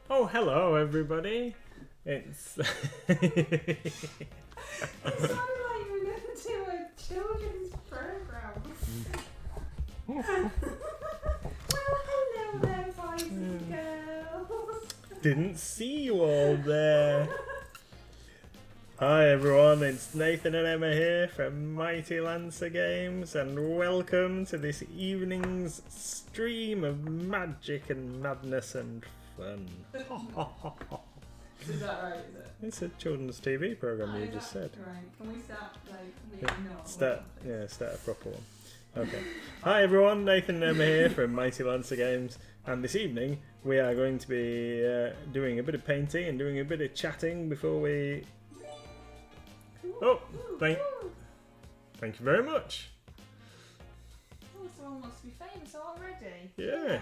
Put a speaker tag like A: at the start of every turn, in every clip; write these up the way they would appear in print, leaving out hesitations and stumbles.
A: Oh, hello, everybody. It's.
B: It sounded like you were listening to a children's program. Well, hello there, boys and girls.
A: Didn't see you all there. Hi, everyone. It's Nathan and Emma here from Mighty Lancer Games, and welcome to this evening's stream of magic and madness and fun.
B: Is that right? Is it?
A: It's a children's TV program. You just said.
B: Right. Can we start like
A: Start a proper one. Okay. Hi everyone, Nathan and Emma here from Mighty Lancer Games, and this evening we are going to be doing a bit of painting and doing a bit of chatting before we... Oh, thank you very much.
B: Oh, someone wants to be famous already.
A: Yeah.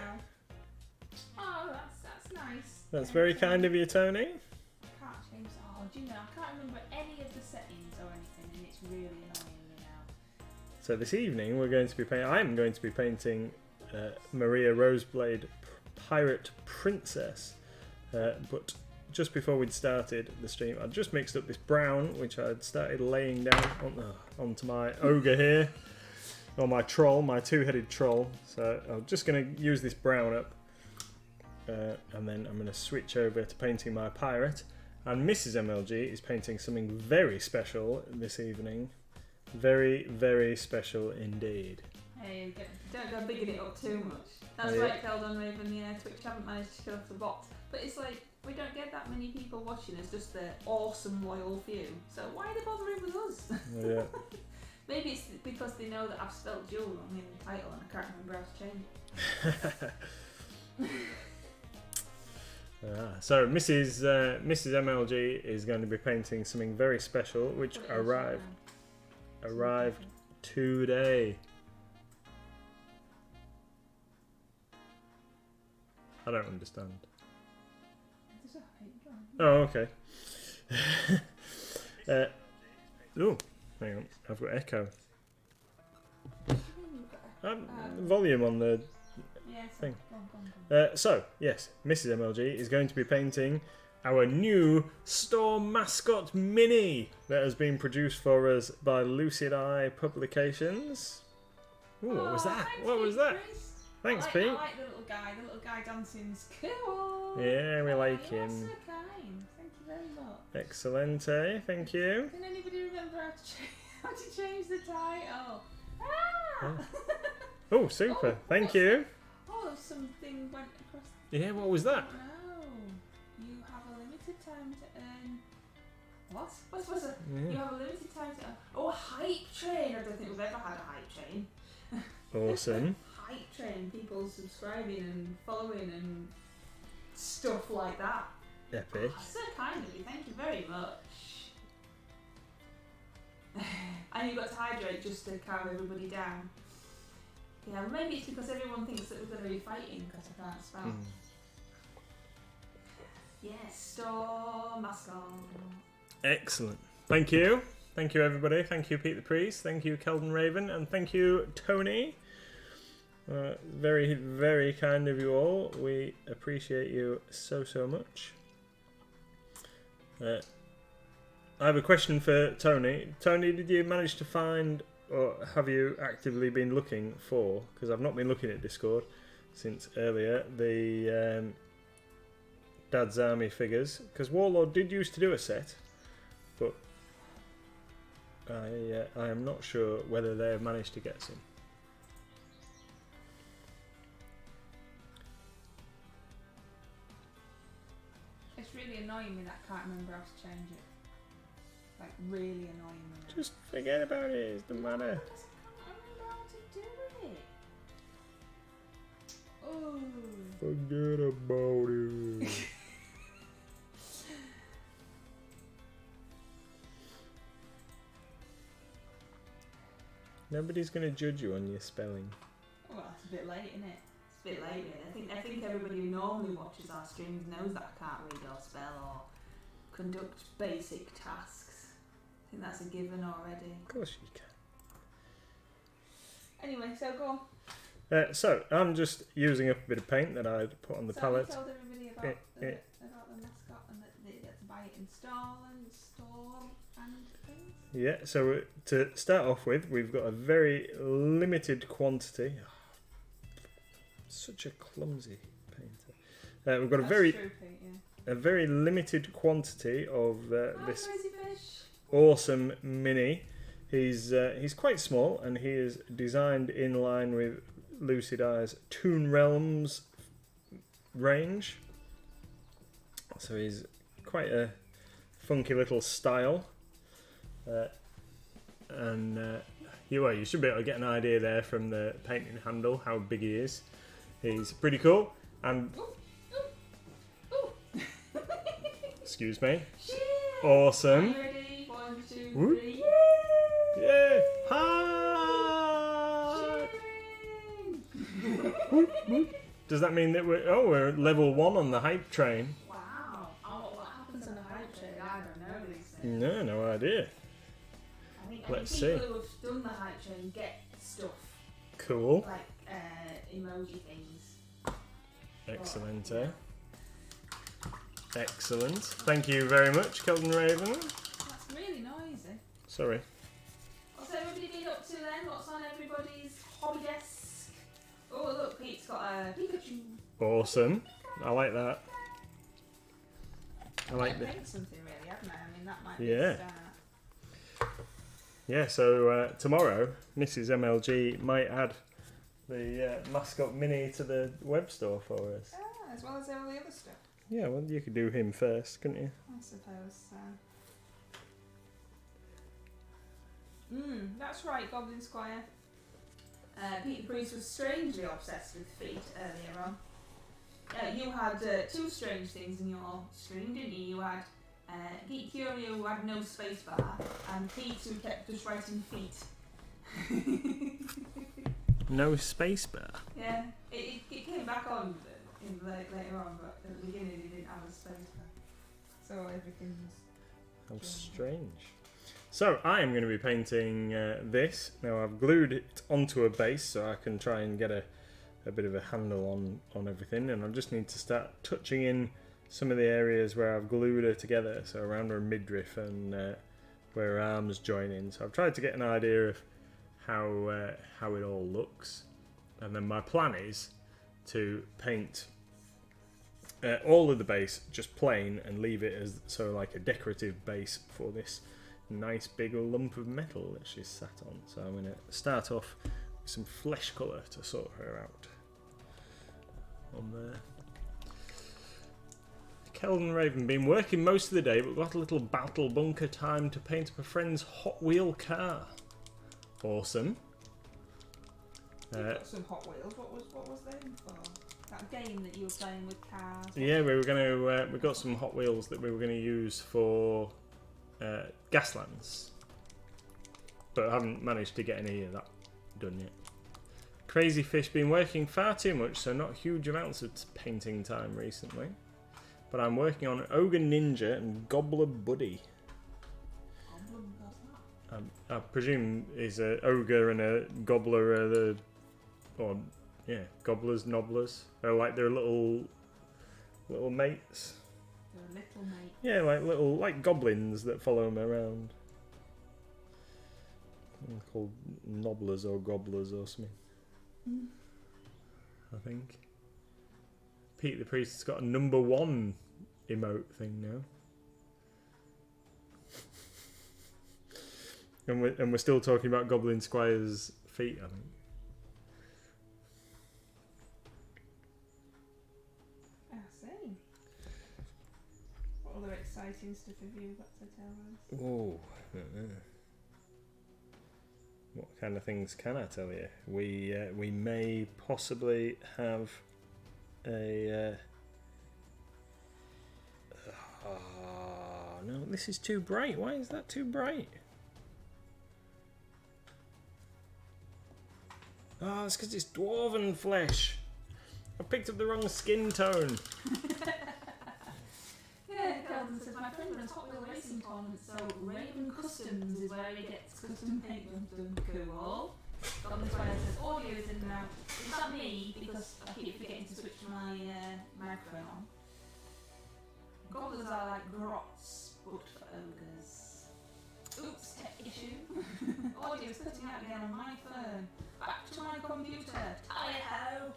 B: Oh, that's nice.
A: That's very kind of you, Tony.
B: I can't change. Oh, do you know? I can't remember any of the settings or anything, and it's really annoying me now.
A: So this evening we're going to be I'm going to be painting Maria Roseblade Pirate Princess, but just before we'd started the stream, I'd just mixed up this brown, which I'd started laying down onto my ogre here, or my troll, my two-headed troll. So I'm just going to use this brown up, and then I'm going to switch over to painting my pirate. And Mrs MLG is painting something very special this evening. Very, very special indeed.
B: Hey, don't go bigging it up too much. That's right, Keldon Raven. Yeah, Twitch haven't managed to kill off the bots, but it's like we don't get that many people watching us, just the awesome loyal few. So why are they bothering with us?
A: Yeah.
B: Maybe it's because they know that I've spelled Jewel wrong in the title and I can't remember how to change it.
A: So Mrs. MLG is going to be painting something very special, which arrived today. I don't understand. Oh, okay. Oh, hang on. I've got echo. Volume on the thing. So, yes, Mrs. MLG is going to be painting our new Storm Mascot Mini that has been produced for us by Lucid Eye Publications. Ooh, what was that? What was that? Thanks, Pete.
B: I like the little guy. The little guy dancing's cool.
A: Yeah, we like him.
B: You're so kind. Thank you very much.
A: Excellent, eh? Thank you.
B: Can anybody remember how to change the title?
A: Oh, super. Thank you.
B: Oh, something went across.
A: Yeah, what was that?
B: No. You have a limited time to earn. What? What's it?
A: Yeah.
B: You have a limited time to earn. Oh, a hype train. I don't think we've ever had a hype train.
A: Awesome.
B: Hype train, people subscribing and following and stuff like that.
A: Epic.
B: Oh, so kind of you, thank you very much. And you got to hydrate just to calm everybody down. Yeah, maybe it's because everyone thinks that we're going to be fighting because I can't spell. Yes, Storm Mascot.
A: Excellent. Thank you. Thank you, everybody. Thank you, Pete the Priest. Thank you, Keldon Raven. And thank you, Tony. Very, very kind of you all. We appreciate you so, so much. I have a question for Tony. Tony, did you manage to find, or have you actively been looking for, because I've not been looking at Discord since earlier, the Dad's Army figures? Because Warlord did used to do a set, but I am not sure whether they have managed to get some.
B: It's really annoying me that I can't remember how to change it. Like, really annoying me.
A: Just forget about it, it's the matter.
B: Because I can't remember how to do it. Oh.
A: Forget about it. Nobody's going to judge you on your spelling.
B: Well, it's a bit late, isn't it? It's a bit late, really. I think everybody who normally watches our streams knows that I can't read or spell or conduct basic tasks. I think that's a given already.
A: Of course you can.
B: Anyway, so go on.
A: So I'm just using up a bit of paint that I'd put on the palette.
B: You told everybody about install and store and things.
A: Yeah, so to start off with, we've got a very limited quantity. Such a clumsy painter. We've got
B: That's
A: a very
B: true, Pete, yeah.
A: a very limited quantity of
B: Hi,
A: this
B: crazy fish.
A: awesome mini. He's quite small, and he is designed in line with Lucid Eye's Toon Realms range. So he's quite a funky little style. You should be able to get an idea there from the painting handle how big he is. He's pretty cool. And excuse me. Awesome.
B: Are you ready? 1, 2,
A: Whoop.
B: 3.
A: Yeah. Hi. Whoop, whoop. Does that mean that we're at level 1 on the hype train?
B: Wow. Oh, what happens on the hype train? I don't know these things.
A: No idea.
B: I think
A: Let's
B: people
A: see.
B: who have done the hype train get stuff
A: Cool.
B: like emoji things.
A: Excellent, eh? Excellent. Thank you very much, Kelton Raven.
B: That's really noisy.
A: Sorry.
B: What's everybody been up to then? What's on everybody's hobby desk? Oh look, Pete's got a Pikachu.
A: Awesome. I like that. I like
B: I've
A: that.
B: painted something really, haven't I? I mean, that might be
A: Yeah.
B: a start.
A: Yeah, so tomorrow, Mrs MLG might add the Mascot Mini to the web store for us.
B: Ah, as well as all the other stuff.
A: Yeah, well, you could do him first, couldn't you?
B: I suppose so. That's right, Goblin Squire. Peter Priest was strangely obsessed with feet earlier on. You had 2 strange things in your stream, didn't you? You had Geek Curio who had no spacebar, and Pete who kept just writing feet.
A: No spacebar.
B: Yeah, it came back on later on, but at the beginning he didn't have a spacebar. So everything's...
A: How strange. So I am going to be painting this. Now I've glued it onto a base so I can try and get a bit of a handle on everything, and I just need to start touching in some of the areas where I've glued her together, so around her midriff and where her arms join in. So I've tried to get an idea of how it all looks, and then my plan is to paint all of the base just plain and leave it as like a decorative base for this nice big lump of metal that she's sat on. So I'm going to start off with some flesh colour to sort her out on there. Kelden Raven, been working most of the day, but got a little battle bunker time to paint up a friend's Hot Wheel car. Awesome.
B: You've got some Hot Wheels. What was them for? That game that you were playing with cars.
A: Yeah, we were going to. We got some Hot Wheels that we were going to use for Gaslands, but I haven't managed to get any of that done yet. Crazy Fish, been working far too much, so not huge amounts of painting time recently. But I'm working on Ogre Ninja and Gobbler Buddy. I presume is a ogre and a gobbler are the, gobblers, nobblers. They're like their little mates.
B: They're little mate.
A: Yeah, like goblins that follow them around. They're called nobblers or gobblers or something. I think. Pete the Priest's got a number 1 emote thing now. And we're still talking about Goblin Squire's feet, I think.
B: I see. What other exciting stuff have you got to tell us?
A: Oh, I don't know. What kind of things can I tell you? We may possibly have a... no, this is too bright. Why is that too bright? Oh, it's because it's dwarven flesh. I picked up the wrong skin tone.
B: Yeah, Calvin says, my friend runs Hot Wheel racing tournaments, so Raven Customs is where he gets custom paint done. Cool. Goblin Squire says, audio is in and out. Is that me? Because I keep forgetting to switch my microphone on. Gobblers are like grots, but for ogres. Oops, tech issue. Audio's cutting out again on my phone. Back to my computer. Hi-ho!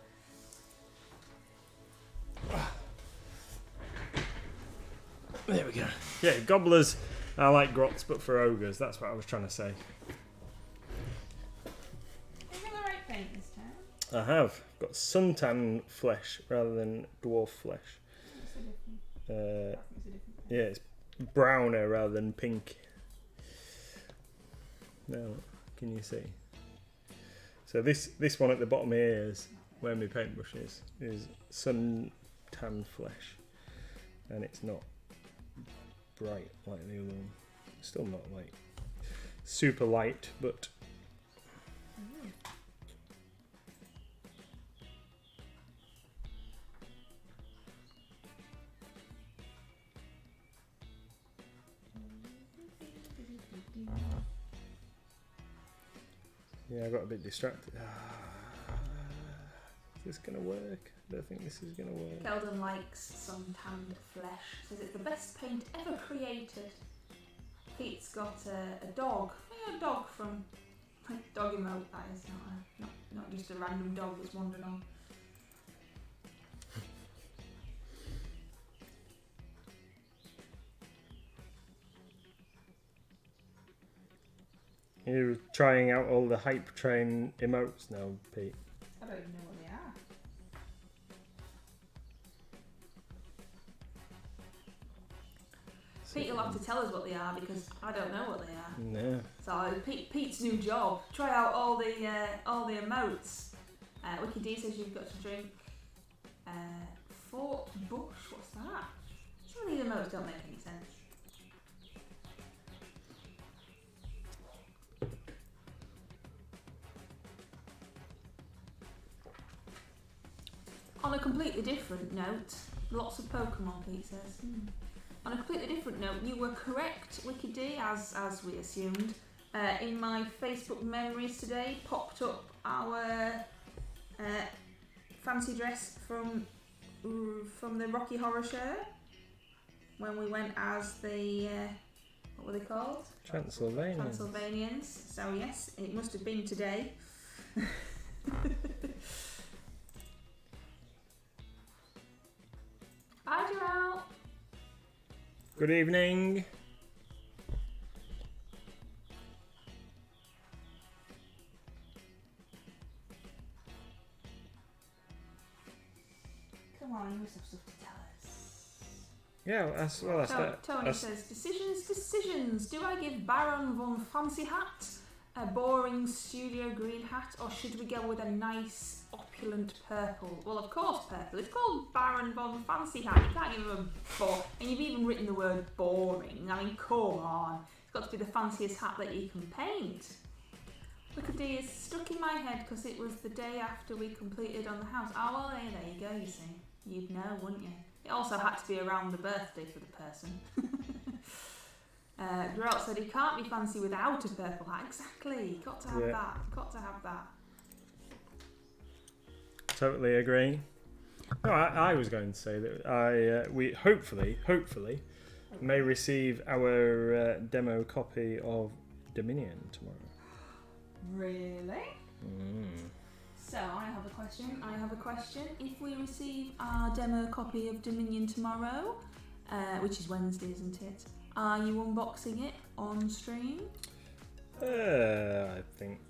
A: There we go. Yeah, gobblers are like grots, but for ogres. That's what I was trying to say.
B: Have you got the right paint this time?
A: I have got suntan flesh rather than dwarf flesh.
B: What's the difference? What's the difference?
A: Yeah, it's browner rather than pink. Now, can you see? So this one at the bottom here is where my paintbrush is suntan flesh, and it's not bright like the other one. Still not like super light, but yeah, I got a bit distracted. Is this gonna work? I don't think this is gonna work.
B: Keldon likes sun-tanned flesh. Says it's the best paint ever created. Pete's got a dog. Yeah, a dog from dog emote. That is not just a random dog that's wandered on.
A: You're trying out all the hype train emotes now, Pete.
B: I don't even know what they are. Pete, you'll have to tell us what they are because I don't know what they are.
A: No.
B: So Pete's new job: try out all the emotes. Wiki D says you've got to drink Fort Bush. What's that? Some of these emotes don't make any sense. On a completely different note, lots of Pokemon, Pete says. On a completely different note, you were correct, Wiki D, as we assumed. In my Facebook memories today, popped up our fancy dress from the Rocky Horror Show when we went as the what were they called? Transylvanians. So yes, it must have been today. Hi, Joel.
A: Good evening.
B: Come on, you must have stuff to tell us.
A: Yeah,
B: Tony says, decisions. Do I give Baron von Fancy Hat a boring studio green hat, or should we go with a nice opulent purple? Well, of course purple. It's called Baron von Fancy Hat. You can't give him a and you've even written the word boring. I mean, come on. It's got to be the fanciest hat that you can paint. Wicked D is stuck in my head because it was the day after we completed on the house. Oh, well, there you go, you see. You'd know, wouldn't you? It also had to be around the birthday for the person. Geralt said he can't be fancy without a purple hat. Exactly. Got to have that. Got to have that.
A: Totally agree. No, I was going to say that we hopefully may receive our demo copy of Dominion tomorrow.
B: Really? So I have a question. If we receive our demo copy of Dominion tomorrow, which is Wednesday, isn't it? Are you unboxing it on stream?
A: I think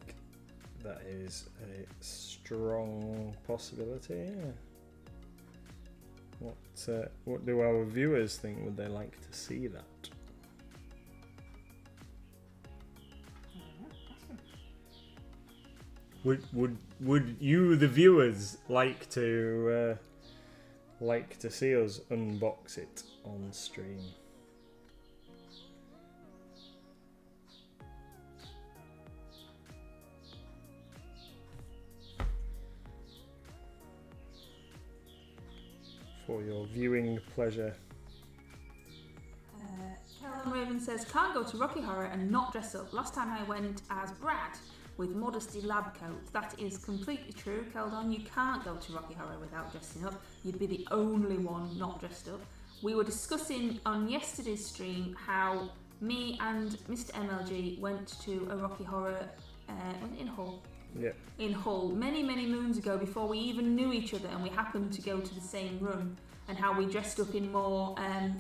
A: that is a strong possibility. Yeah. What do our viewers think? Would they like to see that? Would you, the viewers, like to see us unbox it on stream? For your viewing pleasure.
B: Helen Raven says, can't go to Rocky Horror and not dress up. Last time I went as Brad with Modesty lab coat. That is completely true, Keldon. You can't go to Rocky Horror without dressing up. You'd be the only one not dressed up. we were discussing on yesterday's stream how me and Mr MLG went to a Rocky Horror in Hull.
A: Yeah.
B: In Hull many moons ago, before we even knew each other, and we happened to go to the same run, and how we dressed up in more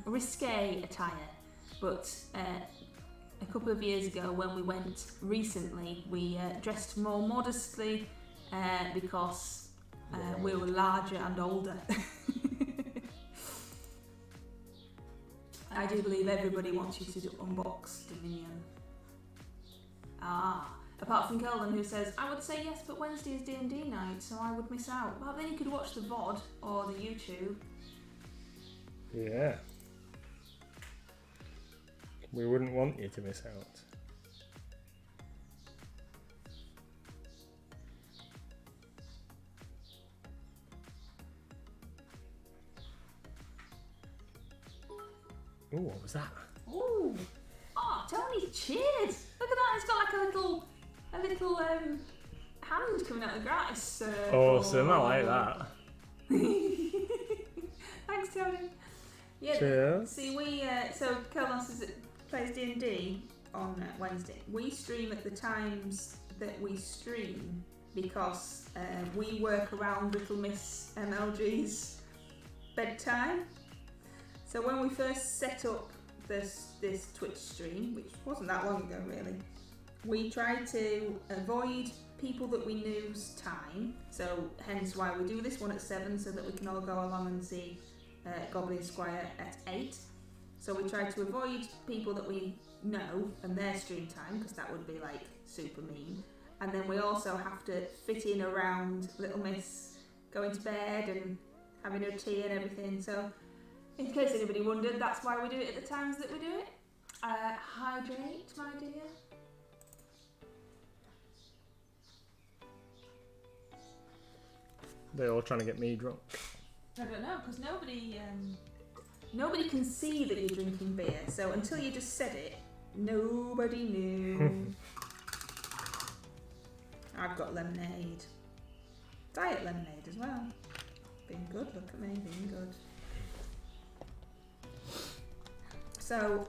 B: risque attire. But a couple of years ago, when we went recently, we dressed more modestly because we were larger and older. I do believe everybody wants you to unbox Dominion. Apart from Kelvin, who says, I would say yes, but Wednesday is D&D night, so I would miss out. Well, then you could watch the VOD or the YouTube.
A: Yeah. We wouldn't want you to miss out. Ooh, what was that?
B: Ooh! Oh, Tony, cheers! Look at that, it's got like a little hand coming out of the grass.
A: Awesome, I like that.
B: Thanks, Tony. Yeah.
A: Cheers.
B: See, so Kelvin plays D&D on Wednesday. We stream at the times that we stream because we work around Little Miss MLG's bedtime. So when we first set up this Twitch stream, which wasn't that long ago really, we tried to avoid people that we knew's time. So hence why we do this one at 7, so that we can all go along and see Goblin Squire at 8. So we tried to avoid people that we know and their stream time, because that would be like super mean. And then we also have to fit in around Little Miss going to bed and having her tea and everything. So in case anybody wondered, that's why we do it at the times that we do it. Hydrate, my dear.
A: They're all trying to get me drunk.
B: I don't know, because nobody can see that you're drinking beer. So until you just said it, nobody knew. I've got lemonade. Diet lemonade as well. Being good, look at me, being good. So,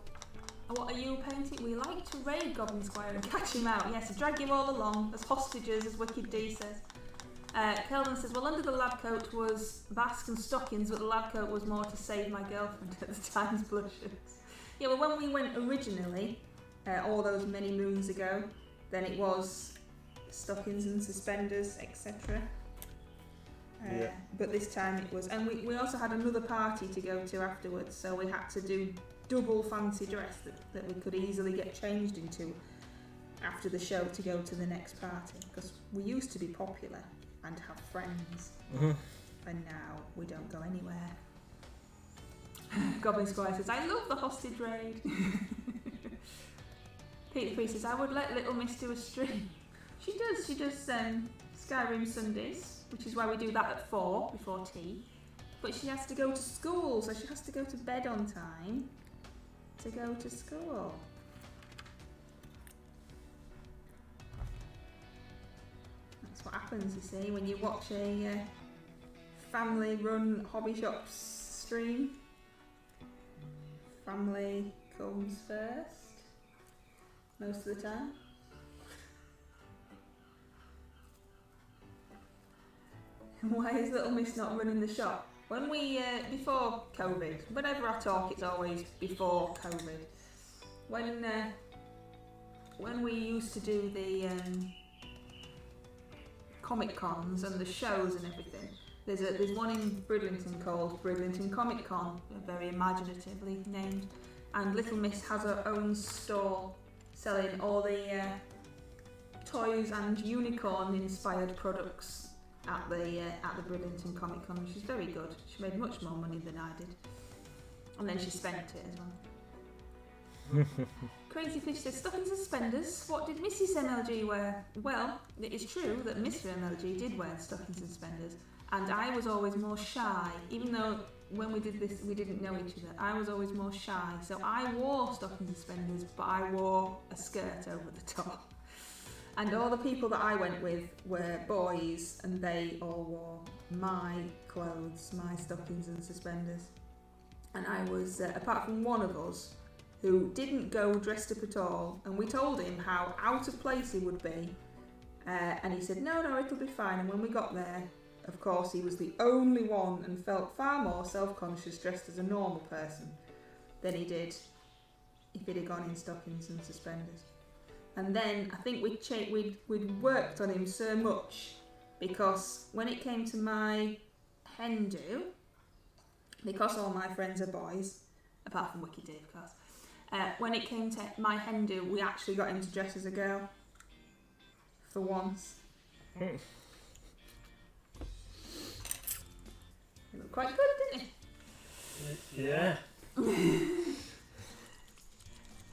B: what are you painting? We like to raid Goblin Squire and catch him out. Yes, drag you all along as hostages, as Wicked D says. Kelvin says, well, under the lab coat was basque and stockings, but the lab coat was more to save my girlfriend at the time's blushes. Yeah, well, when we went originally, all those many moons ago, then it was stockings and suspenders, etc.
A: Yeah.
B: But this time it was, and we also had another party to go to afterwards, so we had to do double fancy dress that we could easily get changed into after the show to go to the next party, because we used to be popular and have friends, and now we don't go anywhere. Goblin Squire says, I love the hostage raid. Pete the Priest says, I would let Little Miss do a stream. She does Skyrim Sundays, which is why we do that at 4 before tea. But she has to go to school, so she has to go to bed on time to go to school. That's what happens, you see, when you watch a family-run hobby shop stream. Family comes first, most of the time. Why is Little Miss not running the shop? When we, before COVID, whenever I talk it's always before COVID. When we used to do the Comic Cons and the shows and everything, there's one in Bridlington called Bridlington Comic Con, very imaginatively named, and Little Miss has her own store selling all the toys and unicorn inspired products at the Bridlington Comic Con. She's very good. She made much more money than I did, and then she spent it as well. Crazy Fish says, stockings and suspenders. What did Mrs MLG wear? Well, it is true that Mr MLG did wear stockings and suspenders, and I was always more shy, even though when we did this we didn't know each other. I was always more shy, so I wore stockings and suspenders, but I wore a skirt over the top. And all the people that I went with were boys, and they all wore my clothes, my stockings and suspenders. and I was, apart from one of us, who didn't go dressed up at all, and we told him how out of place he would be, and he said, no, it'll be fine. And when we got there, of course, he was the only one and felt far more self-conscious dressed as a normal person than he did if he'd have gone in stockings and suspenders. And then I think we'd worked on him so much, because when it came to my hen do, because all my friends are boys, apart from Wiki D, of course, when it came to my hen do, we actually got him to dress as a girl. For once. He looked quite good, didn't he?
A: Yeah.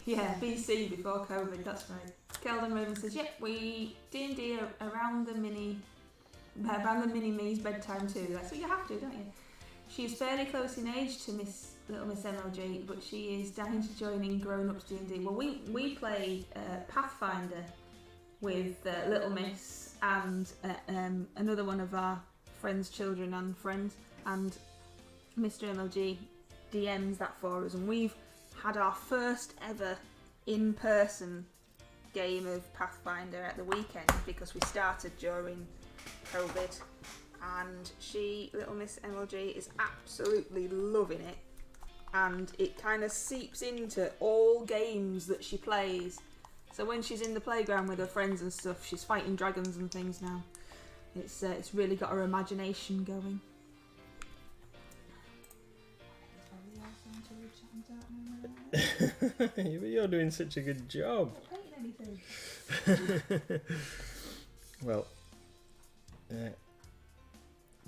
B: Yeah, BC before COVID, that's right. Keldon Raven says, yep, we D&D around the mini me's bedtime too. That's what you have to, don't you? She's fairly close in age to Little Miss MLG, but she is dying to join in grown-ups D&D. Well, we play Pathfinder with Little Miss and another one of our friends' children and friends, and Mr MLG DMs that for us, and we've had our first ever in-person game of Pathfinder at the weekend because we started during COVID, and Little Miss MLG is absolutely loving it, and it kind of seeps into all games that she plays. So when she's in the playground with her friends and stuff, she's fighting dragons and things now. It's really got her imagination going.
A: You're doing such a good job. Well,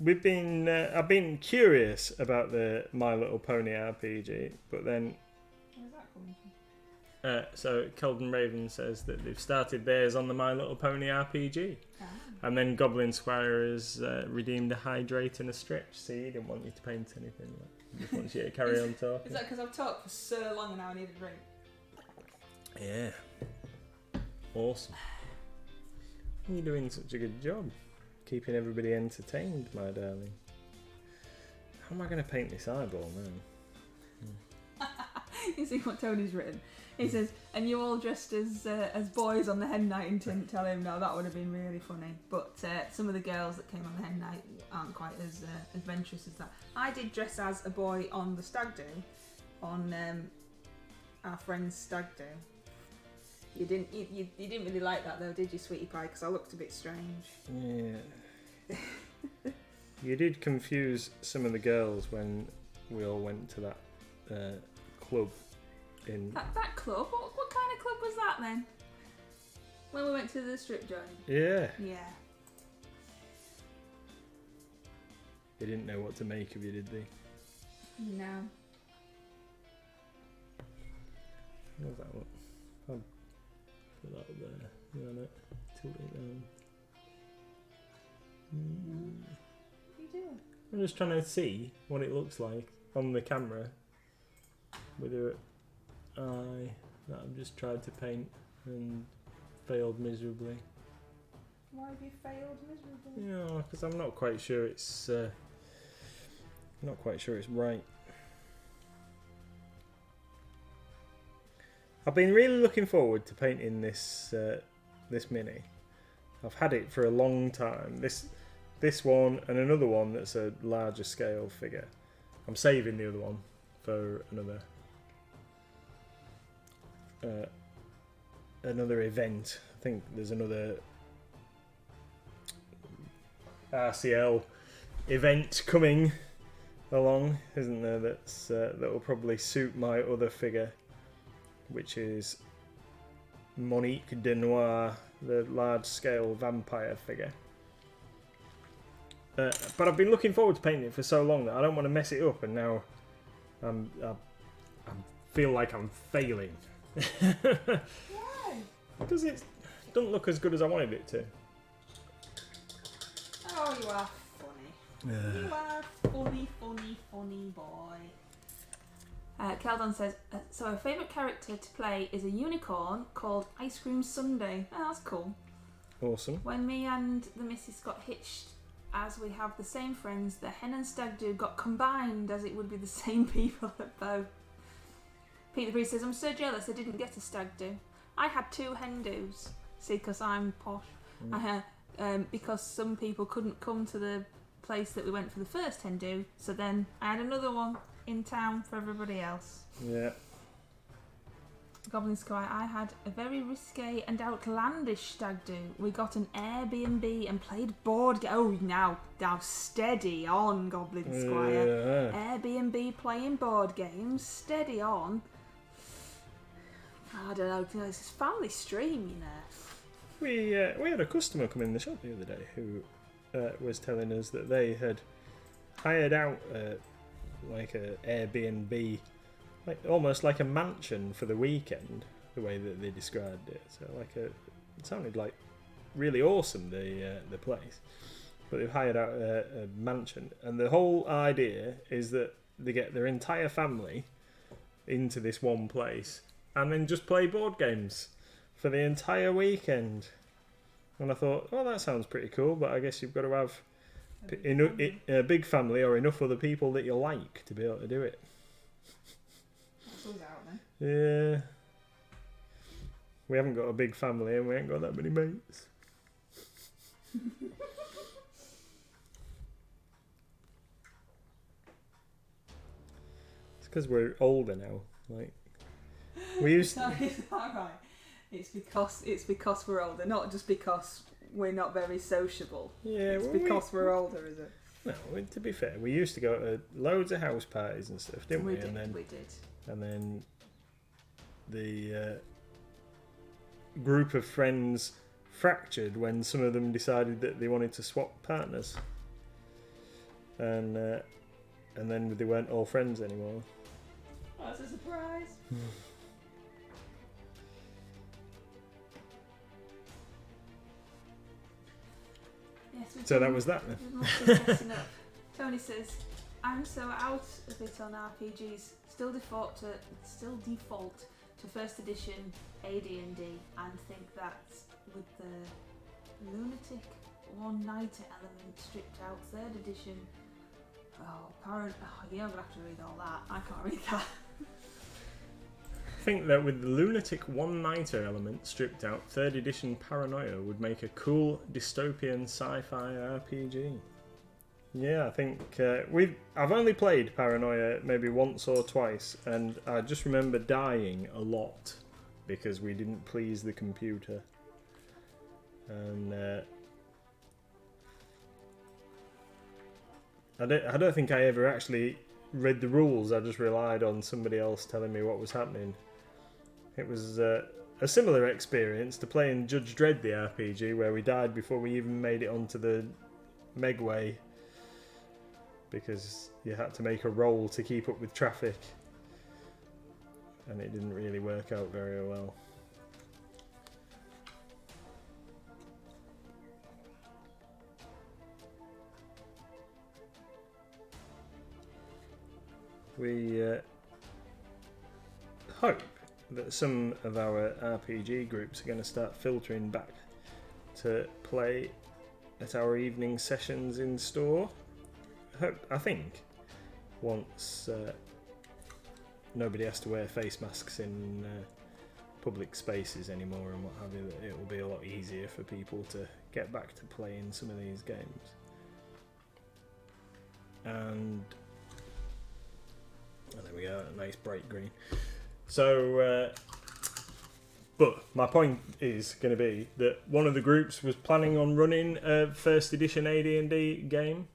A: I've been curious about the My Little Pony RPG, but then.
B: Where's that coming from?
A: So Keldon Raven says that they've started theirs on the My Little Pony RPG, and then Goblin Squire has redeemed a hydrate and a stretch. See, he didn't want you to paint anything. He just wants you to carry on talking.
B: Is that because I've talked for so long and now I need a drink?
A: Yeah. Awesome. You're doing such a good job, keeping everybody entertained, my darling. How am I going to paint this eyeball now?
B: You see what Tony's written? He says, and you all dressed as boys on the hen night, and didn't tell him. No, that would have been really funny. But some of the girls that came on the hen night aren't quite as adventurous as that. I did dress as a boy on the stag do, on our friend's stag do. You didn't really like that though, did you, sweetie pie? Because I looked a bit strange.
A: Yeah. You did confuse some of the girls when we all went to that club.
B: That club? What kind of club was that then? When we went to the strip joint?
A: Yeah.
B: Yeah.
A: They didn't know what to make of you, did they?
B: No.
A: What was that one? I'll put that up there. You know, tilt it down.
B: What are you doing?
A: I'm just trying to see what it looks like on the camera with her eye that I've just tried to paint and failed miserably.
B: Why have you failed miserably?
A: Yeah, because I'm not quite sure it's right. I've been really looking forward to painting this mini. I've had it for a long time. This one and another one that's a larger scale figure. I'm saving the other one for another event. I think there's another RCL event coming along, isn't there? That will probably suit my other figure, which is Monique de Noir, the large-scale vampire figure. But I've been looking forward to painting it for so long that I don't want to mess it up, and now I feel like I'm failing.
B: Why?
A: Because it doesn't look as good as I wanted it to.
B: Oh, you are funny. You are funny boy. Keldon says, so her favourite character to play is a unicorn called Ice Cream Sundae. Oh, that's cool.
A: Awesome.
B: When me and the missus got hitched as we have the same friends, the hen and stag do got combined as it would be the same people at both. Pete the Priest says, I'm so jealous I didn't get a stag do. I had 2 hen do's. See, because I'm posh. Because some people couldn't come to the place that we went for the first hen do, so then I had another one in town for everybody else.
A: Yeah.
B: Goblin Squire, I had a very risque and outlandish stag do. We got an Airbnb and played board games. Oh, now steady on, Goblin Squire.
A: Yeah.
B: Airbnb playing board games, steady on. I don't know, it's a family stream, you know.
A: We had a customer come in the shop the other day who was telling us that they had hired out like a Airbnb, like almost like a mansion for the weekend, the way that they described it. So it sounded like really awesome, the place. But they've hired out a mansion, and the whole idea is that they get their entire family into this one place and then just play board games for the entire weekend. And I thought, well, that sounds pretty cool, but I guess you've got to have a big family or enough other people that you like to be able to do it.
B: That's always out then.
A: Yeah. We haven't got a big family and we ain't got that many mates. It's because we're older now. Like, we used to...
B: Is that right? It's because we're older, not just because we're not very sociable.
A: Yeah,
B: it's because we're older, is it?
A: No, to be fair, we used to go to loads of house parties and stuff, didn't we?
B: We did.
A: And then the group of friends fractured when some of them decided that they wanted to swap partners, and then they weren't all friends anymore.
B: Oh, that's a surprise. Yes,
A: So that was that then.
B: We must be messing up. Tony says, I'm so out of it on RPGs. Still default to first edition AD&D, and think that with the lunatic one-nighter element stripped out, third edition. You're gonna have to read all that. I can't read that.
A: I think that with the lunatic one-nighter element stripped out, third edition Paranoia would make a cool dystopian sci-fi RPG. Yeah, I think I've only played Paranoia maybe once or twice, and I just remember dying a lot because we didn't please the computer. And I don't think I ever actually read the rules. I just relied on somebody else telling me what was happening. It was a similar experience to playing Judge Dredd the RPG, where we died before we even made it onto the Megway because you had to make a roll to keep up with traffic, and it didn't really work out very well. We hope that some of our RPG groups are going to start filtering back to play at our evening sessions in store. I think once nobody has to wear face masks in public spaces anymore and what have you, that it will be a lot easier for people to get back to playing some of these games. And there we go, a nice bright green. So, but my point is going to be that one of the groups was planning on running a first edition AD&D game,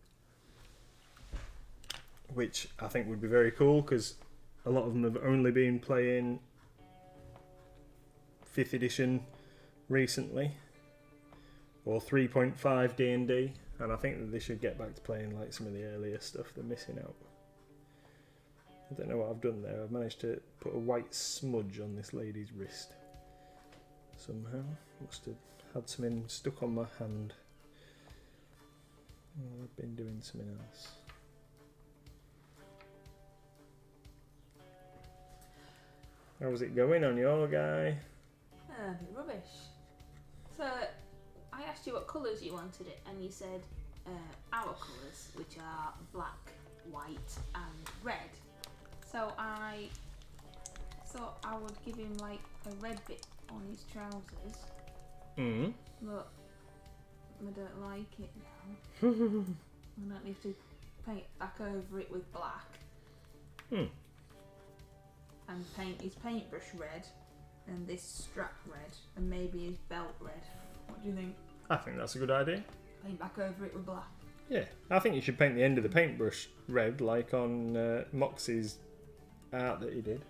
A: which I think would be very cool because a lot of them have only been playing 5th edition recently, or 3.5 D&D, and I think that they should get back to playing like some of the earlier stuff they're missing out. I don't know what I've done there. I've managed to put a white smudge on this lady's wrist somehow. Must have had something stuck on my hand. Oh, I've been doing something else. How's it going on your guy?
B: A bit rubbish. So, I asked you what colours you wanted it, and you said our colours, which are black, white and red. So I thought I would give him like a red bit on his trousers. But I don't like it now. I don't need to paint back over it with black. And paint his paintbrush red and this strap red and maybe his belt red. What do you think?
A: I think that's a good idea.
B: Paint back over it with black.
A: Yeah, I think you should paint the end of the paintbrush red, like on Moxie's art that he did.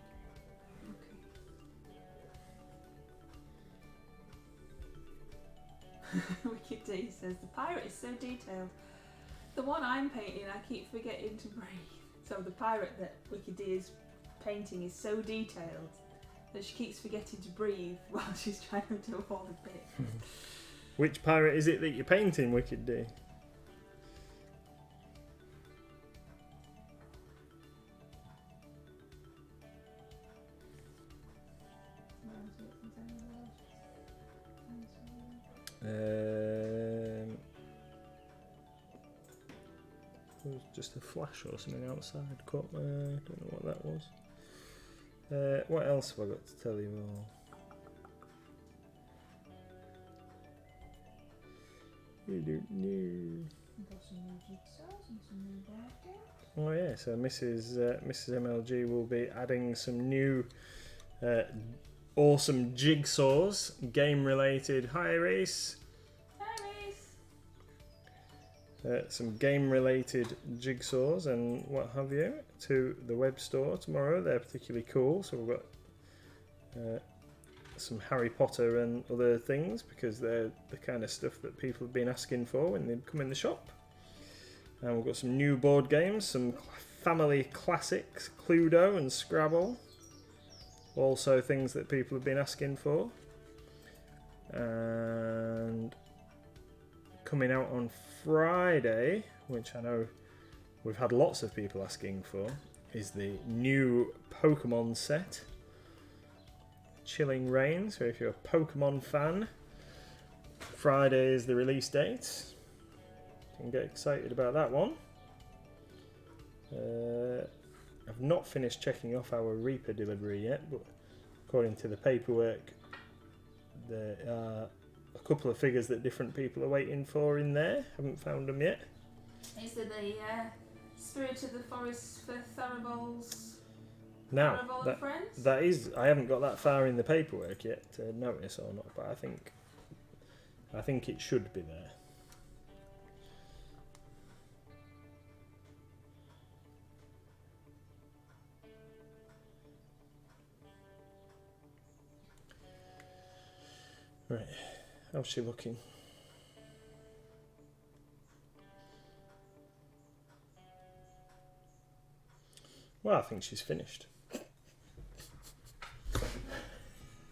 B: Okay. Wicked D says the pirate is so detailed. The one I'm painting, I keep forgetting to breathe. So the pirate that Wicked D is painting is so detailed that she keeps forgetting to breathe while she's trying to do all the bits.
A: Which pirate is it that you're painting, Wicked D? There was just a flash or something outside. Don't know what that was. What else have I got to tell you all? You don't know. Oh yeah, so Mrs MLG will be adding some new awesome jigsaws, game related. Hi Reese. Some game related jigsaws and what have you to the web store tomorrow. They're particularly cool, so we've got some Harry Potter and other things because they're the kind of stuff that people have been asking for when they come in the shop. And we've got some new board games, some family classics, Cluedo and Scrabble, also things that people have been asking for. And coming out on Friday, which I know we've had lots of people asking for, is the new Pokemon set, Chilling Reign. So if you're a Pokemon fan, Friday is the release date. You can get excited about that one. I've not finished checking off our Reaper delivery yet, but according to the paperwork, there are a couple of figures that different people are waiting for in there. Haven't found them yet.
B: Is it the Spirit of the Forest for Tharabol's
A: Now,
B: Tharabol and Friends?
A: that is, I haven't got that far in the paperwork yet to notice or not, but I think it should be there. Right, how's she looking? Well, I think she's finished.
B: Is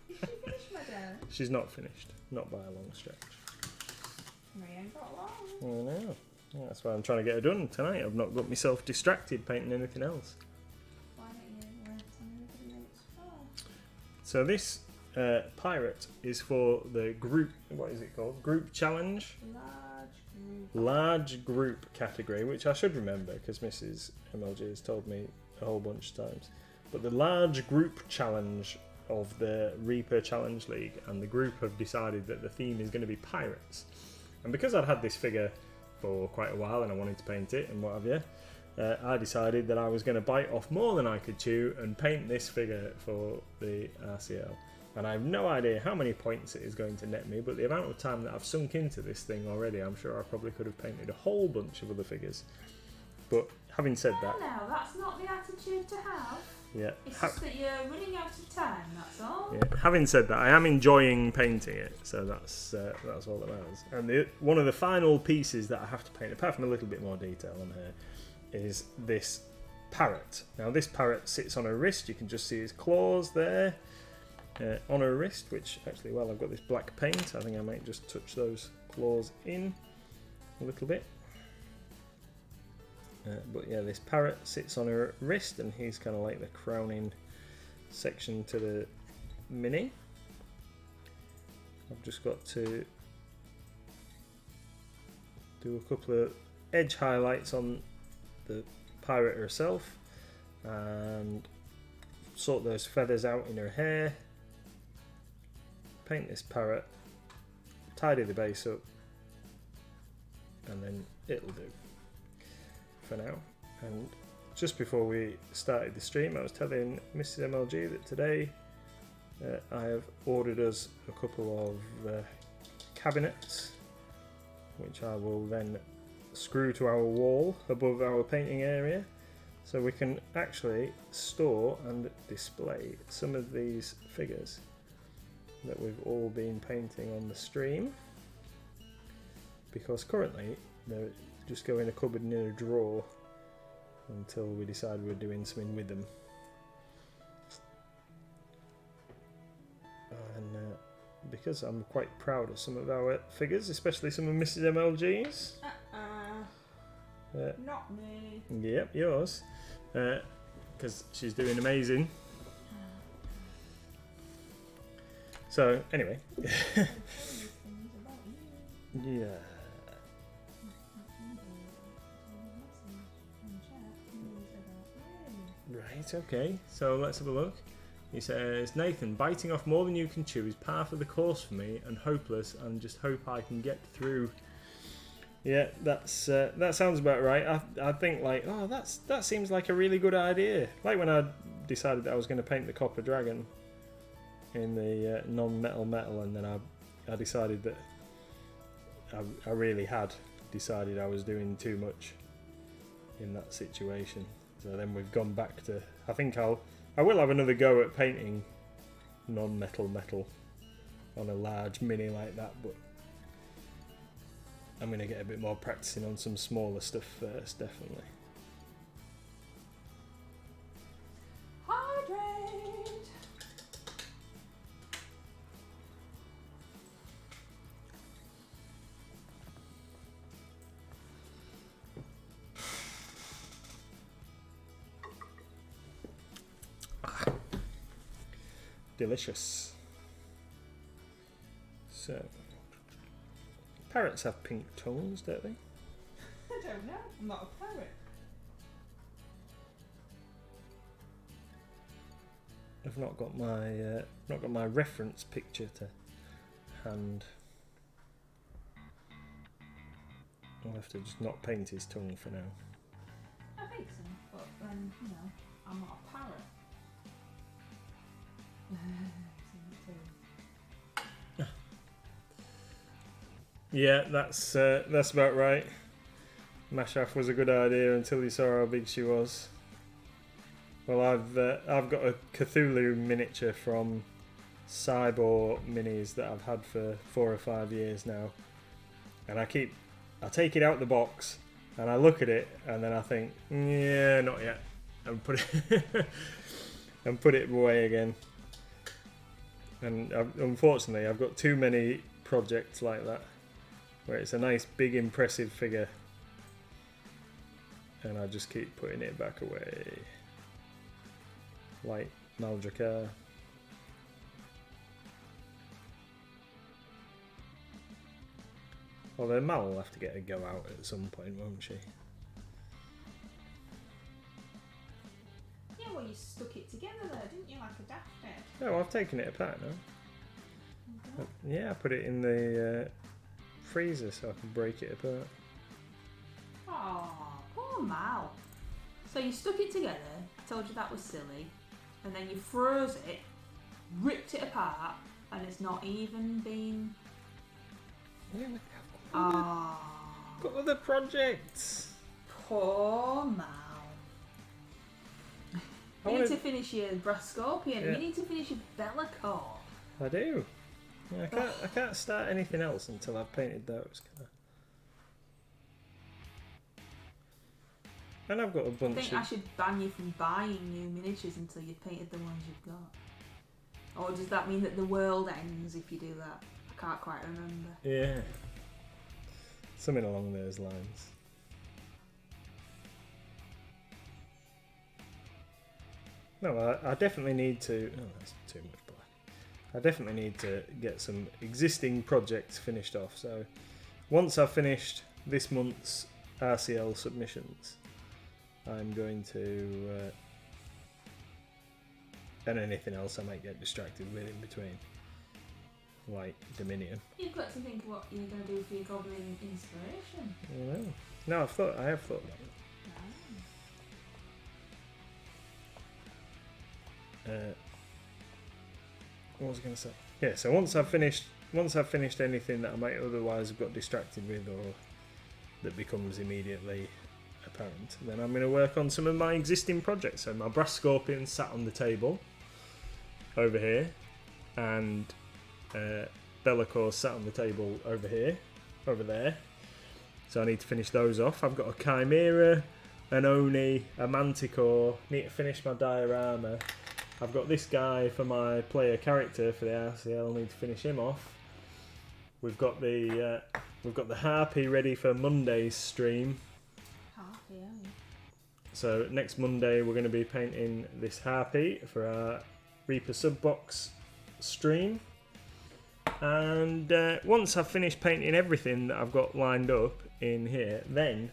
B: she finished, madam?
A: She's not finished, not by a long stretch.
B: We ain't got long.
A: I know. Yeah, that's why I'm trying to get her done tonight. I've not got myself distracted painting anything else.
B: Why don't you tell me what it's for?
A: So this pirate is for the group, what is it called? Group challenge? Large group category, which I should remember because Mrs MLG has told me a whole bunch of times. But the large group challenge of the Reaper Challenge League, and the group have decided that the theme is going to be pirates. And because I'd had this figure for quite a while and I wanted to paint it and what have you, I decided that I was going to bite off more than I could chew and paint this figure for the RCL. And I have no idea how many points it is going to net me, but the amount of time that I've sunk into this thing already, I'm sure I probably could have painted a whole bunch of other figures. But having said that...
B: No, that's not the attitude to have.
A: Yeah.
B: It's just that you're running out of time, that's all.
A: Yeah. Having said that, I am enjoying painting it, so that's all that matters. And one of the final pieces that I have to paint, apart from a little bit more detail on here, is this parrot. Now this parrot sits on her wrist, you can just see his claws there. On her wrist, which actually, well, I've got this black paint, I think I might just touch those claws in a little bit. But yeah, this parrot sits on her wrist and he's kind of like the crowning section to the mini. I've just got to do a couple of edge highlights on the pirate herself and sort those feathers out in her hair, paint this parrot, tidy the base up, and then it'll do for now. And just before we started the stream, I was telling Mrs MLG that today I have ordered us a couple of cabinets, which I will then screw to our wall above our painting area, so we can actually store and display some of these figures that we've all been painting on the stream, because currently they just go in a cupboard and in a drawer until we decide we're doing something with them. And because I'm quite proud of some of our figures, especially some of Mrs MLG's.
B: Not me.
A: Yep, yours. Because she's doing amazing. So, anyway. Yeah. Right, okay. So let's have a look. He says, Nathan, biting off more than you can chew is par for the course for me and hopeless, and just hope I can get through. Yeah, that sounds about right. I think like, oh, that seems like a really good idea. Like when I decided that I was going to paint the copper dragon in the non-metal metal, and then I decided that I really had decided I was doing too much in that situation. So then we've gone back to, I think I will have another go at painting non-metal metal on a large mini like that, but I'm going to get a bit more practicing on some smaller stuff first, definitely.
B: Hydrate!
A: Delicious. So, parrots have pink tongues, don't they?
B: I don't know. I'm not a parrot.
A: I've not got my reference picture to hand. I'll have to just not paint his tongue for now.
B: I think so, but then, I'm not a parrot.
A: Yeah, that's about right. Mash-off was a good idea until you saw how big she was. Well, I've got a Cthulhu miniature from Cyborg Minis that I've had for 4 or 5 years now, and I take it out the box and I look at it and then I think, yeah, not yet, and put it away again. And unfortunately, I've got too many projects like that, where it's a nice, big, impressive figure, and I just keep putting it back away. Like Maldrakar. Although Mal will have to get a go out at some point, won't she?
B: Yeah, well, you stuck it together there, didn't you, like a daft head?
A: Oh, I've taken it apart now.
B: Okay.
A: Yeah, I put it in the freezer so I can break it apart.
B: Oh, poor Mal. So you stuck it together, I told you that was silly, and then you froze it, ripped it apart, and it's not even been...
A: Yeah,
B: Ah,
A: got other projects.
B: poor Mal. You need to finish your Brass Scorpion,
A: Yeah.
B: you need to finish your Bellacore.
A: I do. Yeah, I can't start anything else until I've painted those. Can I? And I've got a
B: I
A: bunch
B: think
A: of...
B: I should ban you from buying new miniatures until you've painted the ones you've got. Or does that mean that the world ends if you do that? I can't quite remember.
A: Yeah. Something along those lines. No, I definitely need to... Oh, that's too much black. I definitely need to get some existing projects finished off. So once I've finished this month's RCL submissions, I'm going to, and anything else I might get distracted with in between, like Dominion.
B: You've got to think what you're going to do for your goblin inspiration.
A: I don't know. No, I have thought about it. What was I going to say? Yeah, so once I've finished anything that I might otherwise have got distracted with, or that becomes immediately apparent, then I'm going to work on some of my existing projects. So my brass scorpion sat on the table over here, and Bellacore sat on the table over there. So I need to finish those off. I've got a Chimera, an Oni, a Manticore. Need to finish my diorama. I've got this guy for my player character for the RCL. Need to finish him off. We've got the Harpy ready for Monday's stream.
B: Harpy, yeah.
A: So next Monday we're going to be painting this Harpy for our Reaper Subbox stream. And once I've finished painting everything that I've got lined up in here, then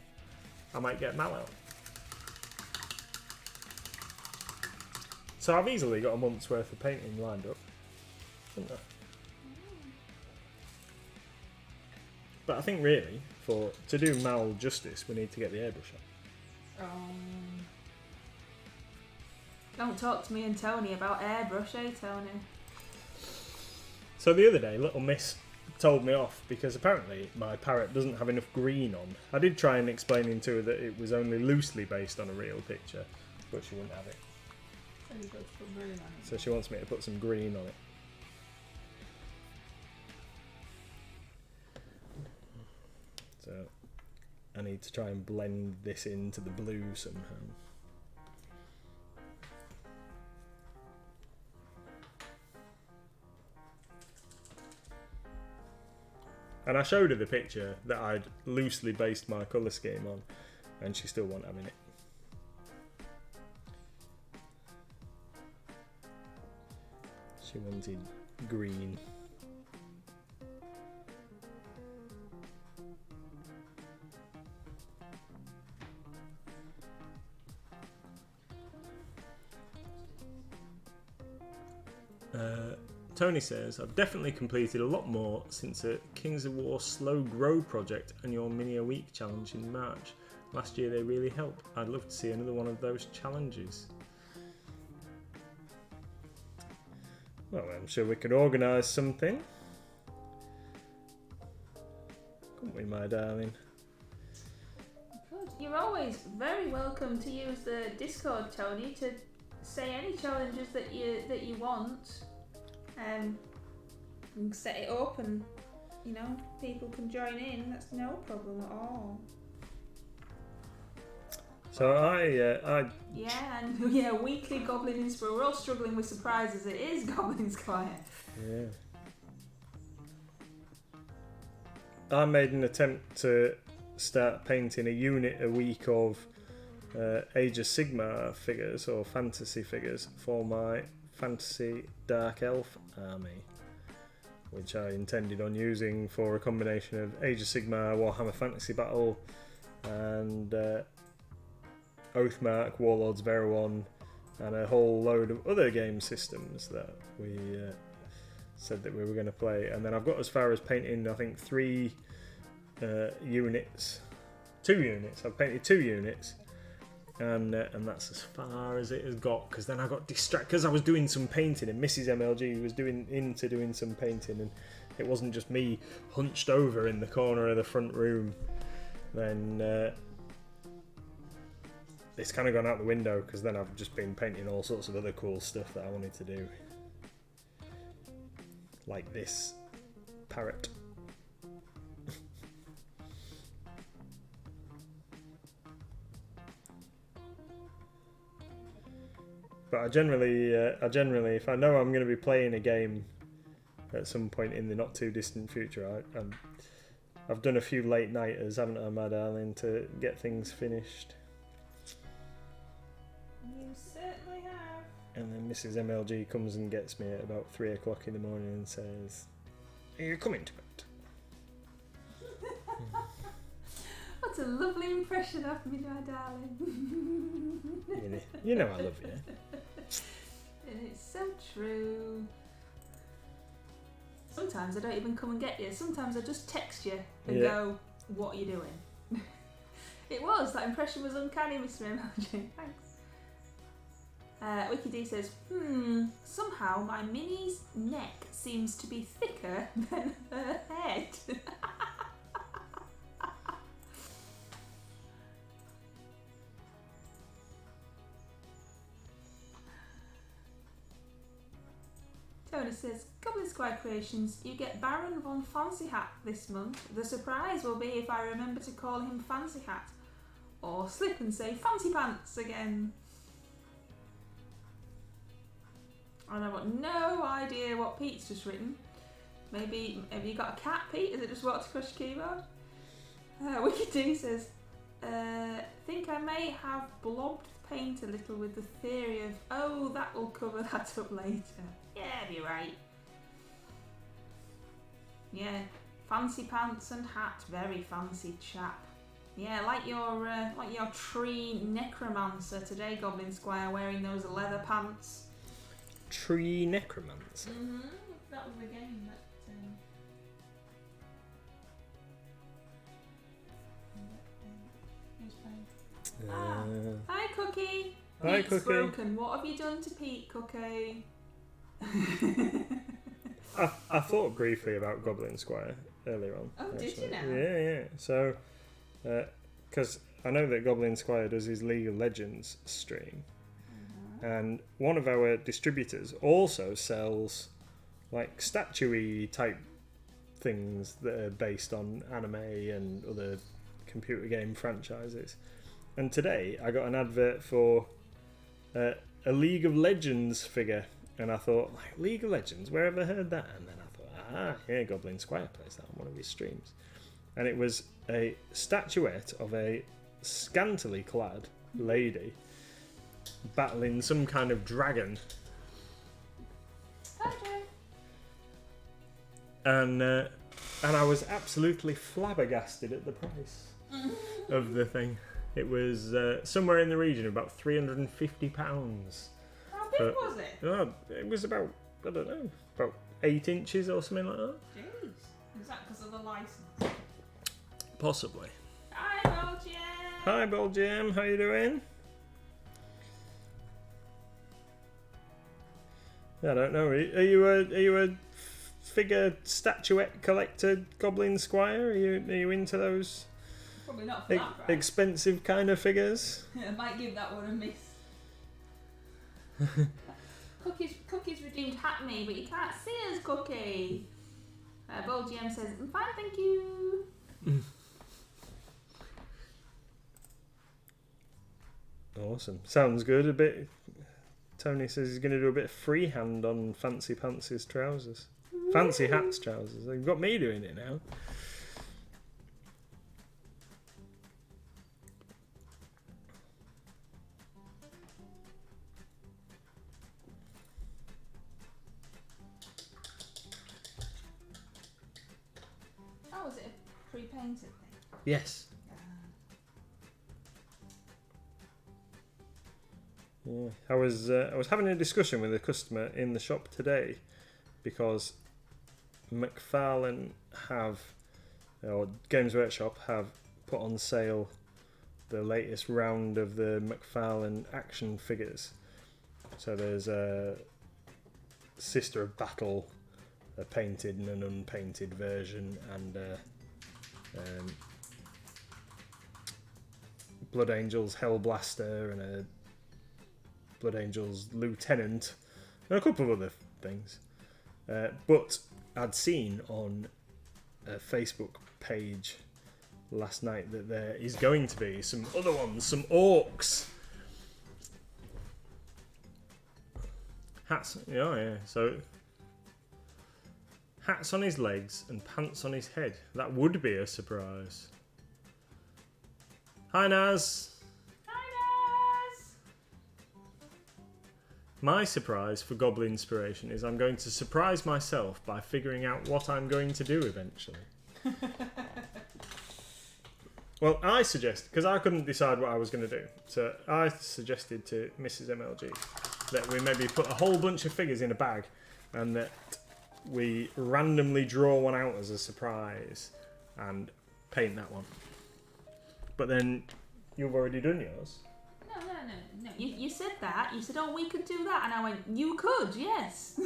A: I might get Mal out. So I've easily got a month's worth of painting lined up, haven't I? But I think really, to do Mal justice, we need to get the airbrush out.
B: Don't talk to me and Tony about airbrush, eh, Tony?
A: So the other day, little miss told me off because apparently my parrot doesn't have enough green on. I did try and explain to her that it was only loosely based on a real picture, but she wouldn't have it.
B: So you've got to put green on it.
A: So she wants me to put some green on it. So I need to try and blend this into the blue somehow. And I showed her the picture that I'd loosely based my colour scheme on, and she still wasn't having it. She wanted green. Tony says, I've definitely completed a lot more since the Kings of War Slow Grow project and your Mini a Week challenge in March. Last year they really helped. I'd love to see another one of those challenges. Well, I'm sure we could organise something. Couldn't we, my darling?
B: Good. You're always very welcome to use the Discord, Tony, to say any challenges that you want. And set it up, and people can join in. That's no problem at all.
A: So I
B: weekly Goblin Inspire. We're all struggling with surprises. It is Goblin's Quiet.
A: Yeah. I made an attempt to start painting a unit a week of Age of Sigmar figures or fantasy figures for my Fantasy Dark Elf army, which I intended on using for a combination of Age of Sigmar, Warhammer Fantasy Battle, and Oathmark, Warlords of Erewhon, and a whole load of other game systems that we said that we were going to play. And then I've got as far as painting, I think, 2 units. I've painted 2 units. And that's as far as it has got, because then I got distracted because I was doing some painting and Mrs MLG was doing some painting, and it wasn't just me hunched over in the corner of the front room. Then it's kind of gone out the window, because then I've just been painting all sorts of other cool stuff that I wanted to do, like this parrot. But I generally, if I know I'm going to be playing a game at some point in the not too distant future, I've done a few late nighters, haven't I, my darling, to get things finished.
B: You certainly have.
A: And then Mrs MLG comes and gets me at about 3 o'clock in the morning and says, "Are you coming to bed?"
B: a lovely impression of me, my darling.
A: You know I love you.
B: And it's so true. Sometimes I don't even come and get you. Sometimes I just text you and go, what are you doing? That impression was uncanny, Mrs MLG. Thanks. Wiki D says, somehow my Minnie's neck seems to be thicker than her head. Tony says, Goblin Squire Creations, you get Baron von Fancy Hat this month. The surprise will be if I remember to call him Fancy Hat. Or slip and say Fancy Pants again. And I've got no idea what Pete's just written. Maybe, have you got a cat, Pete? Is it just walked across your keyboard? Wiki D says, think I may have blobbed paint a little with the theory of, that will cover that up later. Yeah, you're right. Yeah, fancy pants and hat, very fancy chap. Yeah, like your tree necromancer today, Goblin Squire, wearing those leather pants.
A: Tree necromancer.
B: That was the game that. Hi, Cookie.
A: Hi,
B: Pete's
A: Cookie.
B: broken. What have you done to Pete, Cookie?
A: I thought briefly about Goblin Squire earlier on.
B: Oh,
A: actually.
B: did you now?
A: Yeah. So, because I know that Goblin Squire does his League of Legends stream, and one of our distributors also sells like statue-y type things that are based on anime and other computer game franchises. And today I got an advert for a League of Legends figure, and I thought, like, League of Legends, where have I heard that? And then I thought, yeah, Goblin Squire plays that on one of his streams. And it was a statuette of a scantily clad lady battling some kind of dragon.
B: Okay.
A: And I was absolutely flabbergasted at the price of the thing. It was somewhere in the region of about £350.
B: How big was it?
A: It was about, I don't know, about 8 inches or something like that.
B: Jeez. Is that because of the license?
A: Possibly.
B: Hi, Belgium.
A: Hi, Belgium. How you doing? I don't know. Are you a figure statuette collector, Goblin Squire? Are you into those?
B: Probably not for that price.
A: Expensive kind of figures.
B: I might give that one a miss. Cookie's redeemed hat me, but you can't see us, Cookie. Bull GM says, I'm fine, thank you.
A: Awesome. Sounds good. A bit. Tony says he's going to do a bit of freehand on Fancy Pants' trousers. Fancy Hat's trousers. They've got me doing it now.
B: Oh, was it a pre-painted thing?
A: Yes. Yeah. I was having a discussion with a customer in the shop today because McFarlane or Games Workshop have put on sale the latest round of the McFarlane action figures. So there's a Sister of Battle, a painted and an unpainted version, and Blood Angels Hellblaster and a Blood Angels Lieutenant and a couple of other things. But I'd seen on a Facebook page last night that there is going to be some other ones, some orcs. Hats, yeah. So hats on his legs and pants on his head. That would be a surprise. Hi, Naz.
B: Hi, Naz.
A: My surprise for Goblin Inspiration is I'm going to surprise myself by figuring out what I'm going to do eventually. Well, I suggest, because I couldn't decide what I was going to do, so I suggested to Mrs MLG that we maybe put a whole bunch of figures in a bag and that we randomly draw one out as a surprise and paint that one. But then you've already done yours.
B: No. You said that. You said, oh, we could do that. And I went, you could, yes.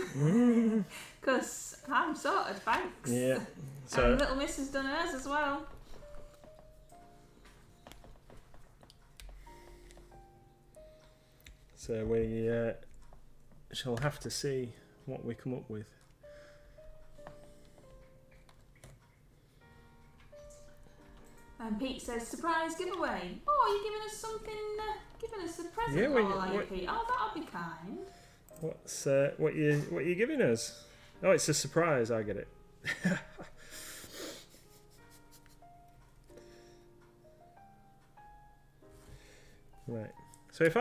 B: Because I'm sorted, thanks.
A: Yeah. So
B: and little Miss has done hers as well.
A: So we shall have to see what we come up with.
B: And Pete says, surprise giveaway. Oh, you're giving us something, giving us a present.
A: Yeah,
B: Pete. Oh, that'll be kind.
A: What's what you giving us? Oh, it's a surprise. I get it. Right. So if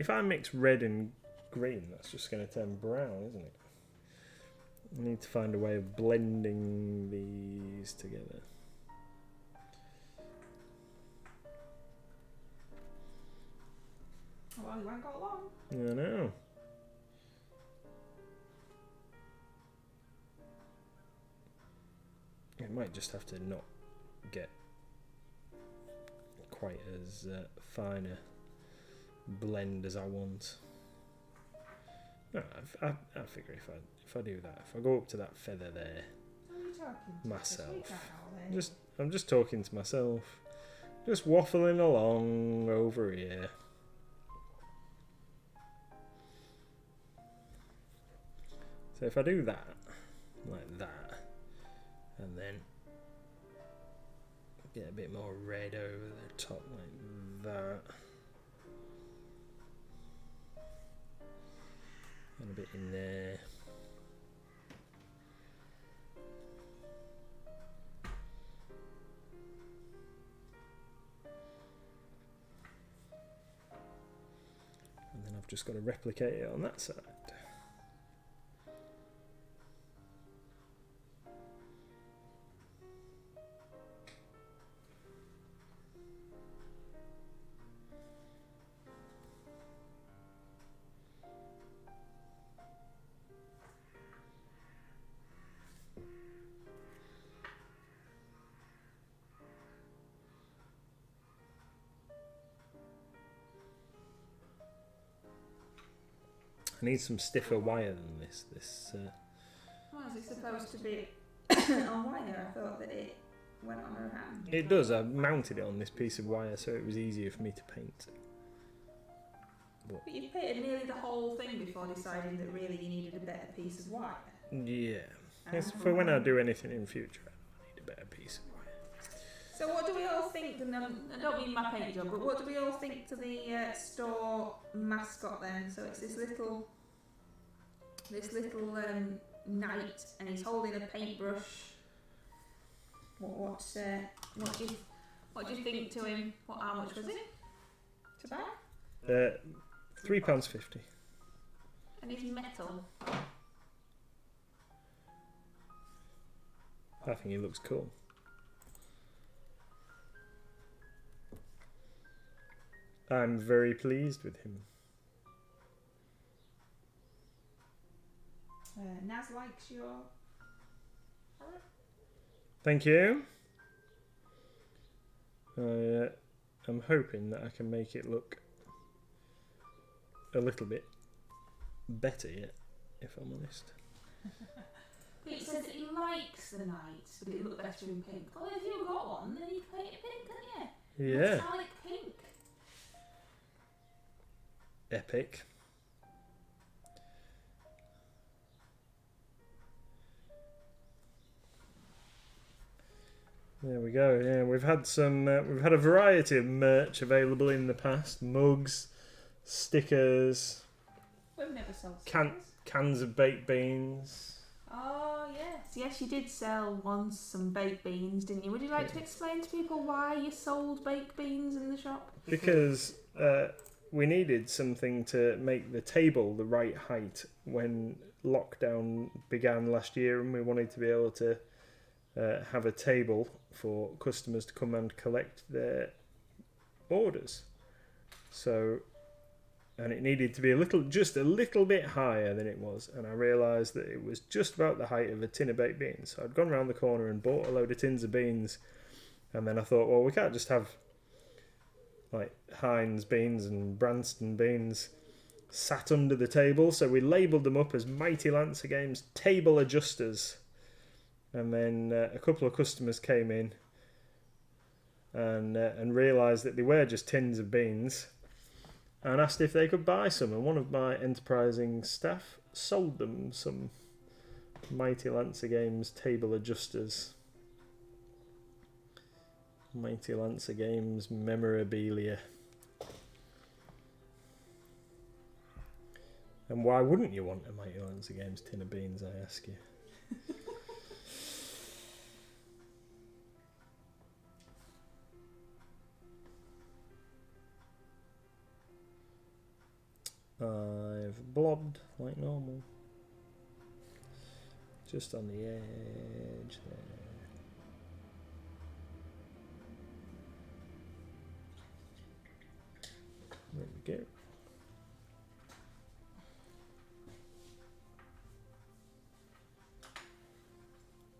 A: I mix red and green, that's just going to turn brown, isn't it? I need to find a way of blending these together.
B: Well, you won't go long.
A: I know. It might just have to not get quite as fine a blend as I want. No, I figure if I do that, if I go up to that feather there,
B: Who are you talking to?
A: myself, I'm just talking to myself, just waffling along over here. So if I do that, like that, and then get a bit more red over the top like that, and a bit in there. And then I've just got to replicate it on that side. I need some stiffer wire than this.
B: Well, is it supposed to be on wire? I thought that it went on her hand.
A: It does. I mounted it on this piece of wire so it was easier for me to paint.
B: But you've painted nearly the whole thing before deciding that really you needed a better piece of wire.
A: Yeah. It's for when I do anything in future, I need a better piece of wire.
B: So what do we all think, and I don't mean my paint job, but what do we all think to the store mascot then? So it's this little knight, and he's holding a paintbrush. What do you think to him? How much was it to buy?
A: £3.50.
B: And he's metal.
A: I think he looks cool. I'm very pleased with him.
B: Naz likes your...
A: Thank you. I'm hoping that I can make it look a little bit better yet, if I'm honest.
B: Pete says that he likes the knights, but it looked better in pink. Well, if you've got one, then you can paint it pink, can't you?
A: Yeah.
B: Metallic pink.
A: Epic. There we go. Yeah, we've had a variety of merch available in the past: mugs, stickers,
B: We've never sold stickers.
A: cans of baked beans.
B: Oh yes, you did sell once some baked beans, didn't you? Would you like to explain to people why you sold baked beans in the shop?
A: Because we needed something to make the table the right height when lockdown began last year, and we wanted to be able to have a table for customers to come and collect their orders. So, and it needed to be just a little bit higher than it was, and I realised that it was just about the height of a tin of baked beans. So I'd gone round the corner and bought a load of tins of beans, and then I thought, well, we can't just have like Heinz beans and Branston beans sat under the table, so we labelled them up as Mighty Lancer Games table adjusters. And then a couple of customers came in and realised that they were just tins of beans and asked if they could buy some. And one of my enterprising staff sold them some Mighty Lancer Games table adjusters. Mighty Lancer Games memorabilia. And why wouldn't you want a Mighty Lancer Games tin of beans, I ask you? I've blobbed like normal. Just on the edge there. There we go.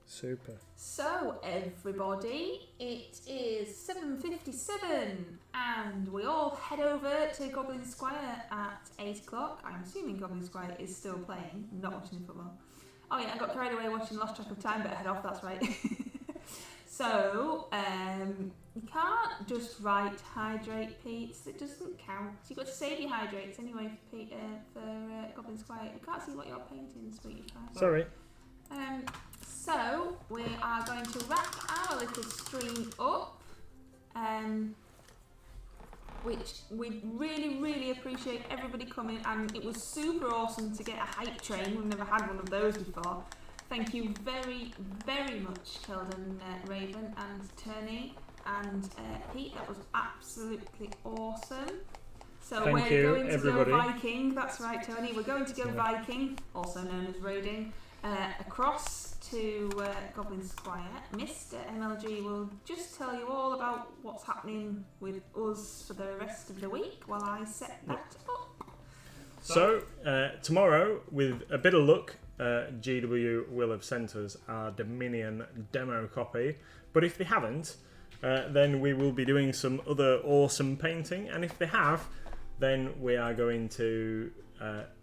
A: Super.
B: So everybody, it is 7:57 and we all head over to Goblin Square at 8 o'clock. I'm assuming Goblin Square is still playing, not watching the football. Oh yeah, I got carried away watching, lost track of time, better head off, that's right. So, you can't just write hydrate Pete's, it doesn't count. You've got to say dehydrates anyway for Goblin Square. You can't see what you're painting, sweetie pie.
A: Sorry.
B: So, we are going to wrap our little stream up, which we really appreciate everybody coming, and it was super awesome to get a hype train. We've never had one of those before. Thank you very much, Sheldon, Raven and Tony and Pete. That was absolutely awesome. So
A: Thank
B: we're
A: you,
B: going to
A: everybody.
B: go Viking. That's right, Tony. We're going to go Viking, also known as roading, across to Goblin Square. Mr MLG will just tell you all about what's happening with us for the rest of the week while I set that up.
A: So, tomorrow, with a bit of luck, GW will have sent us our Dominion demo copy. But if they haven't, then we will be doing some other awesome painting. And if they have, then we are going to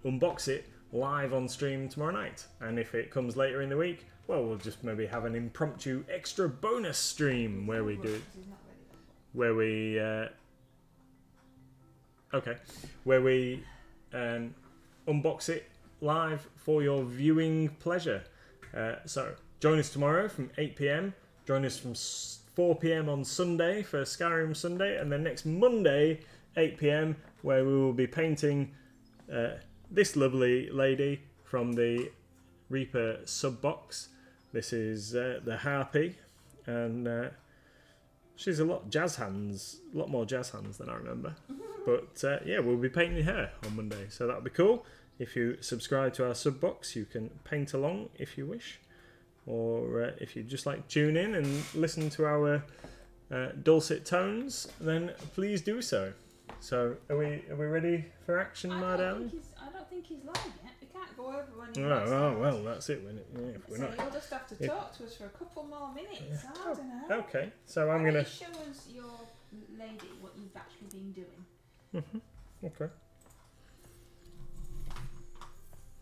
A: unbox it live on stream tomorrow night. And if it comes later in the week, well, we'll just maybe have an impromptu extra bonus stream where we do, where we unbox it live for your viewing pleasure. So join us tomorrow from 8 PM. Join us from 4 PM on Sunday for Skyrim Sunday, and then next Monday 8 PM where we will be painting this lovely lady from the Reaper sub box. This is the Harpy, and she's a lot more jazz hands than I remember. But yeah, we'll be painting her on Monday, so that'll be cool. If you subscribe to our sub box, you can paint along if you wish, or if you'd just like to tune in and listen to our dulcet tones, then please do so. So, are we ready for action, my darling?
B: I don't think he's live yet. We can't go over when he's
A: well, that's it. If we're
B: so
A: not.
B: you'll just have to talk to us for a couple more minutes.
A: Yeah.
B: I don't know.
A: Okay, so I'm
B: Why
A: gonna.
B: don't you show us your lady what you've actually been doing.
A: Okay.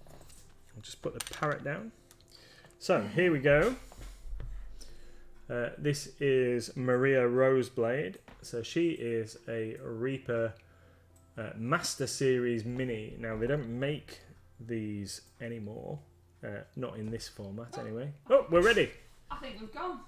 A: I'll just put the parrot down. So here we go. This is Maria Roseblade. So she is a Reaper Master Series Mini. Now they don't make these anymore. Not in this format anyway. Oh, we're ready.
B: I think we've gone.